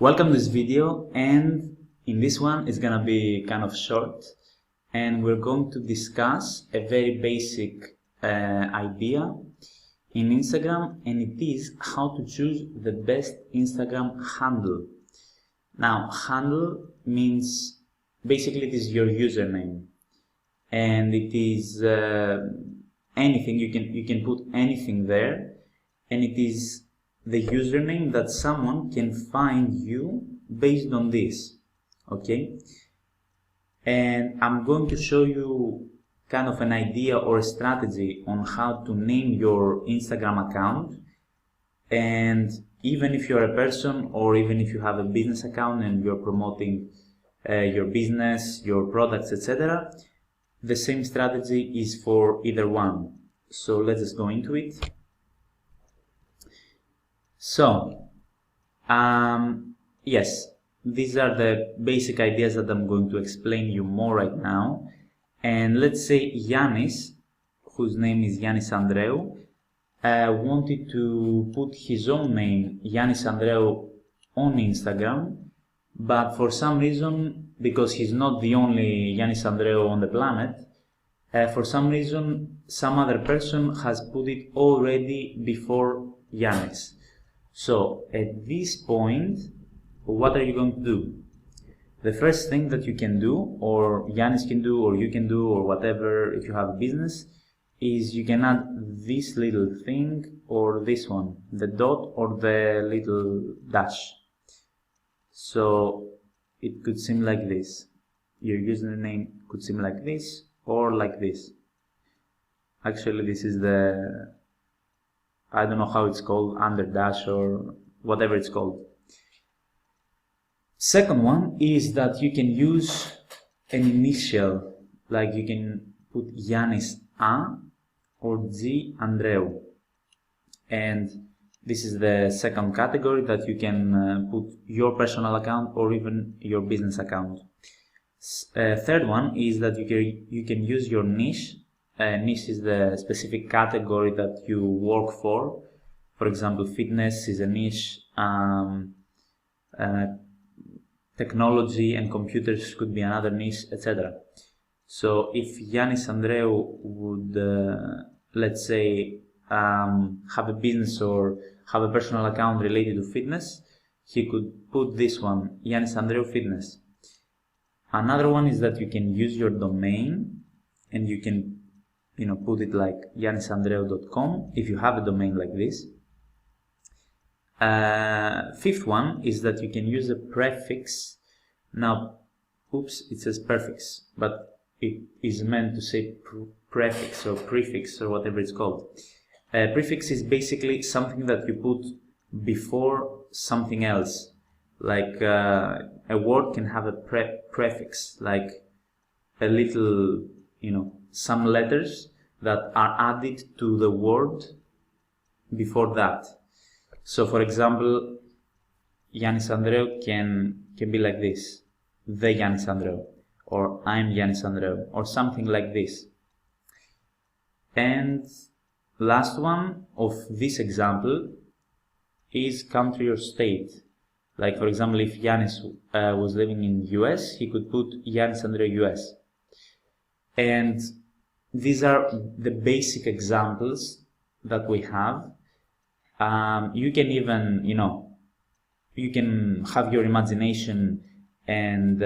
Welcome to this video, and in this one it's gonna be kind of short, and we're going to discuss a very basic idea in Instagram, and it is how to choose the best Instagram handle. Now, handle means basically it is your username, and it is anything. You can put anything there, and it is the username that someone can find you based on this. Okay, and I'm going to show you kind of an idea or a strategy on how to name your Instagram account. And even if you're a person, or even if you have a business account and you're promoting your business, your products, etc., the same strategy is for either one. So let's just go into it. So, yes, these are the basic ideas that I'm going to explain you more right now. And let's say Yannis, whose name is Yannis Andreou, wanted to put his own name, Yannis Andreou, on Instagram, but for some reason, because he's not the only Yannis Andreou on the planet, for some reason, some other person has put it already before Yannis. So at this point, what are you going to do? The first thing that you can do, or Yannis can do, or you can do, or whatever, if you have a business, is you can add this little thing or this one, the dot or the little dash. So it could seem like this. Your username could seem like this or like this. Actually, this is the, I don't know how it's called, under dash or whatever it's called. Second one is that you can use an initial, like you can put Yannis A or G Andreou. And this is the second category, that you can put your personal account or even your business account. Third one is that you can use your niche. Niche is the specific category that you work for. For example, fitness is a niche. Technology and computers could be another niche, etc. So if Yannis Andreou would, let's say, have a business or have a personal account related to fitness, he could put this one, Yannis Andreou Fitness. Another one is that you can use your domain, and you can, put it like yannisandreou.com if you have a domain like this. Fifth one is that you can use a prefix. Now, oops, it says prefix, but it is meant to say prefix or prefix or whatever it's called. Prefix is basically something that you put before something else. Like a word can have a prefix, like a little, some letters that are added to the word before that. So, for example, Yannis Andreou can be like this, the Yannis Andreou, or I'm Yannis Andreou, or something like this. And last one of this example is country or state. Like, for example, if Yannis was living in US, he could put Yannis Andreou US. And these are the basic examples that we have. You can even, you can have your imagination and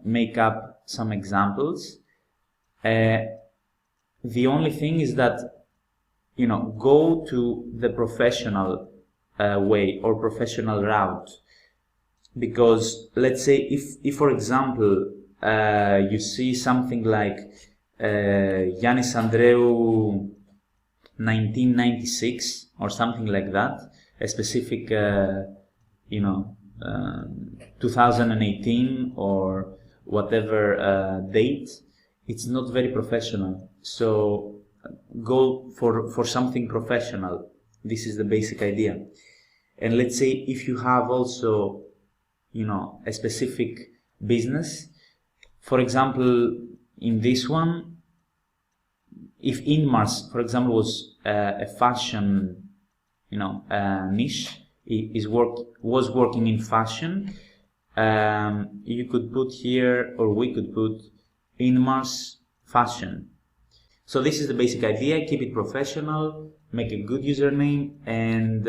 make up some examples. The only thing is that, go to the professional way or professional route. Because let's say if for example, you see something like Yannis Andreou 1996 or something like that, a specific 2018 or whatever date, it's not very professional. So go for something professional. This is the basic idea. And let's say if you have also a specific business, for example, in this one, if Inmars, for example, was a fashion niche, was working in fashion, you could put here, or we could put, Inmar's fashion. So this is the basic idea. Keep it professional, make a good username, and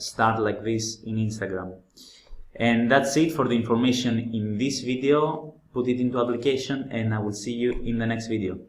start like this in Instagram. And that's it for the information in this video. Put it into application, and I will see you in the next video.